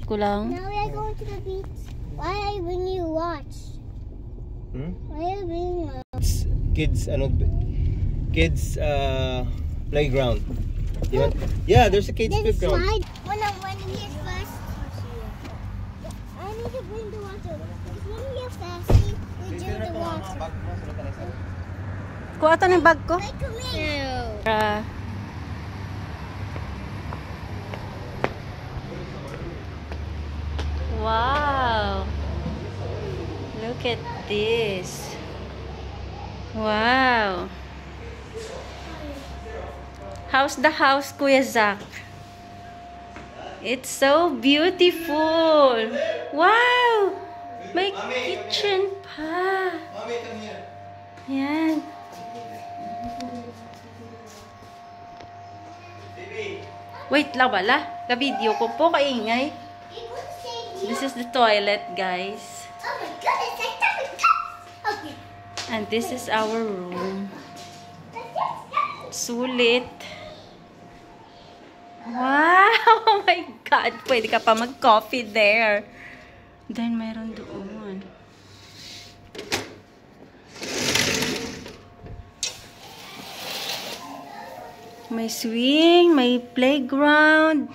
Kulang. Now we are going to the beach. Why are you bringing you watch? Why are you bringing watch? Kids playground. Yeah, there's a kids playground. When we get first, I need to bring the water. Because when we get thirsty, we drink the water. Kuha ito ng bag ko. Like me. Wow. Look at this. Wow. How's the house, Kuya Zach? It's so beautiful. Wow. May kitchen pa. Yan. Wait lang wala. Ka-video ko po, kaingay. This is the toilet, guys. Oh my goodness, I thought we got. Okay. And this is our room. Sulit. Wow! Oh my God! Pwede ka pa mag-coffee there. Then, mayroon doon. May swing, may playground.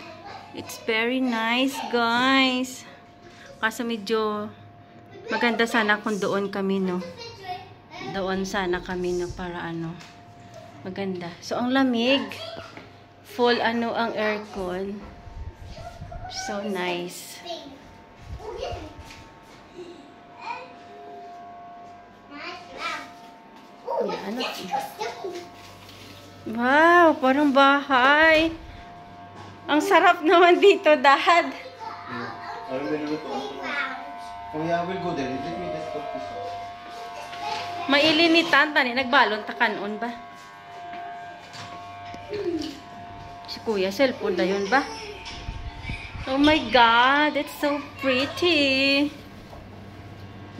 It's very nice, guys. Kaso medyo maganda sana kung doon kami, no? Doon sana kami, no? Para ano, maganda. So, ang lamig. Full ano ang aircon. So nice. Yeah, ano? Wow, parang bahay. Ang sarap naman dito, Dad. Mailinitan tani nagbalon ta kanon ba? Si Kuya cellphone na yun ba? Oh my God, it's so pretty.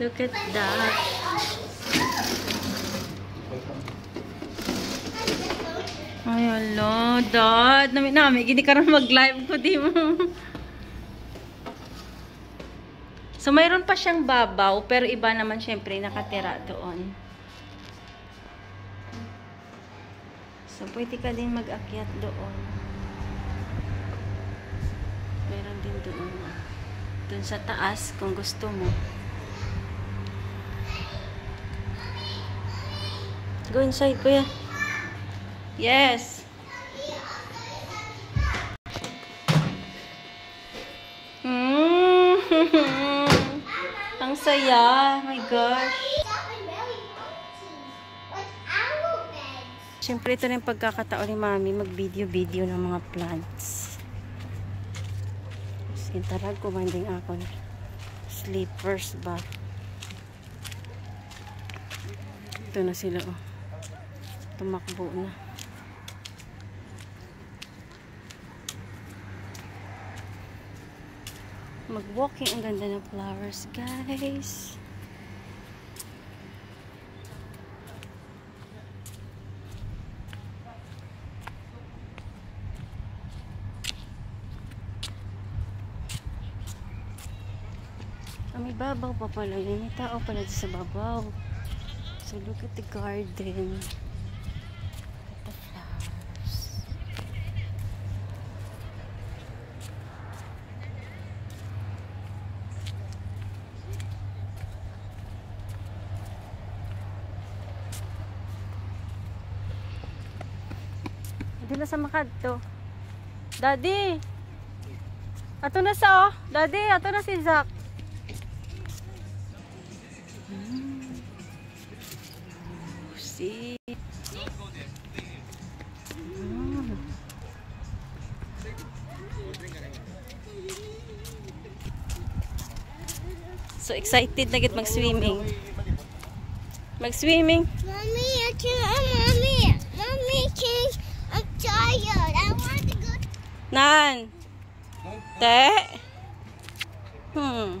Look at that. Ay, ala, Dad. Namin, gini ka rin mag-live ko, di mo. So, mayroon pa siyang babaw, pero iba naman syempre nakatira doon. So, pwede ka din mag-akyat doon. Meron din doon. Doon sa taas, kung gusto mo. Go inside, Kuya. Yes. Ang saya. Oh my gosh. Siyempre, ito na yung pagkakataon ni Mami mag-video-video ng mga plants. Sintarag ko manding ako slippers ba. Ito na sila, oh. Tumakbo na. Mag-walking, ang ganda ng flowers, guys. May babaw pa pala yun. May tao pala sa babaw. So look at the garden. Look at the flowers. Hindi na sa makadto. Daddy! Ato na sa, oh. Daddy, ato na si Zach. See? So excited na gid mag-swimming. Mag-swimming. Mommy, I'm tired. I want to go. Nan. Te? Hmm.